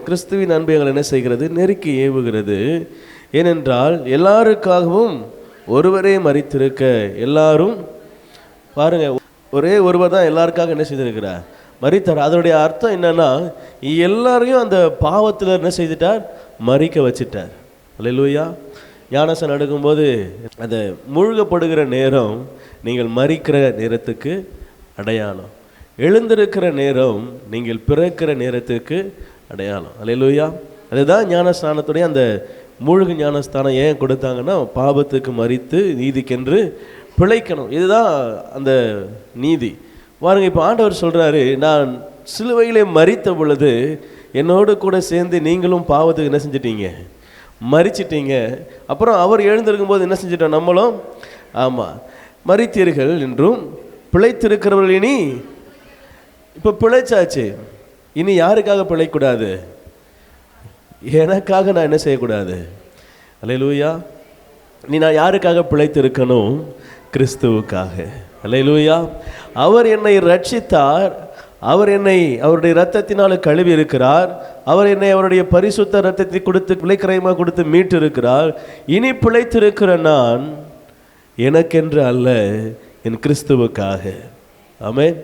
கிறிஸ்துவின் அன்பு எங்களை என்ன செய்கிறது? நெருக்கி ஏவுகிறது. ஏனென்றால் எல்லாருக்காகவும் ஒருவரே மரித்திருக்க, எல்லாரும் பாருங்க, ஒரே ஒருவர் தான் எல்லாருக்காக என்ன செய்திருக்கிறார்? மரித்தார். அதனுடைய அர்த்தம் என்னன்னா, எல்லாரையும் அந்த பாவத்தில் என்ன செய்துட்டார்? மரிக்க வச்சிட்டார். அல்லேலூயா. ஞானஸ்நானம் எடுக்கும்போது அந்த மூழ்கப்படுகிற நேரம் நீங்கள் மரிக்கிற நேரத்துக்கு அடையாளம், எழுந்திருக்கிற நேரம் நீங்கள் பிறக்கிற நேரத்துக்கு அடையாளம். அல்லேலூயா. அதுதான் ஞானஸ்நானத்துடைய அந்த மூழ்கு ஞானஸ்தானம் ஏன் கொடுத்தாங்கன்னா, பாவத்துக்கு மரித்து நீதிக்கென்று பிழைக்கணும். இதுதான் அந்த நீதி. பாருங்க, இப்போ ஆண்டவர் சொல்கிறாரு, நான் சிலுவையிலே மரித்த பொழுது என்னோடு கூட சேர்ந்து நீங்களும் பாவத்துக்கு என்ன செஞ்சிட்டீங்க? மரிச்சிட்டீங்க. அப்புறம் அவர் எழுந்திருக்கும் போது என்ன செஞ்சிட்டோம்? நம்மளும் ஆமாம் மரித்தீர்கள் என்றும் பிழைத்திருக்கிறவர்கள். இனி இப்போ பிழைச்சாச்சு, இனி யாருக்காக பிழைக்கூடாது? எனக்காக நான் என்ன செய்யக்கூடாது? அல்லேலூயா. நீ நான் யாருக்காக பிழைத்திருக்கணும்? கிறிஸ்துவுக்காக. அல்லேலூயா. அவர் என்னை ரட்சித்தார், அவர் என்னை அவருடைய இரத்தத்தினால் கழுவி இருக்கிறார், அவர் என்னை அவருடைய பரிசுத்த இரத்தத்தை கொடுத்து பிழைக்கிரயமாக கொடுத்து மீட்டு இருக்கிறார். இனி பிழைத்திருக்கிற நான் எனக்கென்று அல்ல, என் கிறிஸ்துவுக்காக. ஆமென்.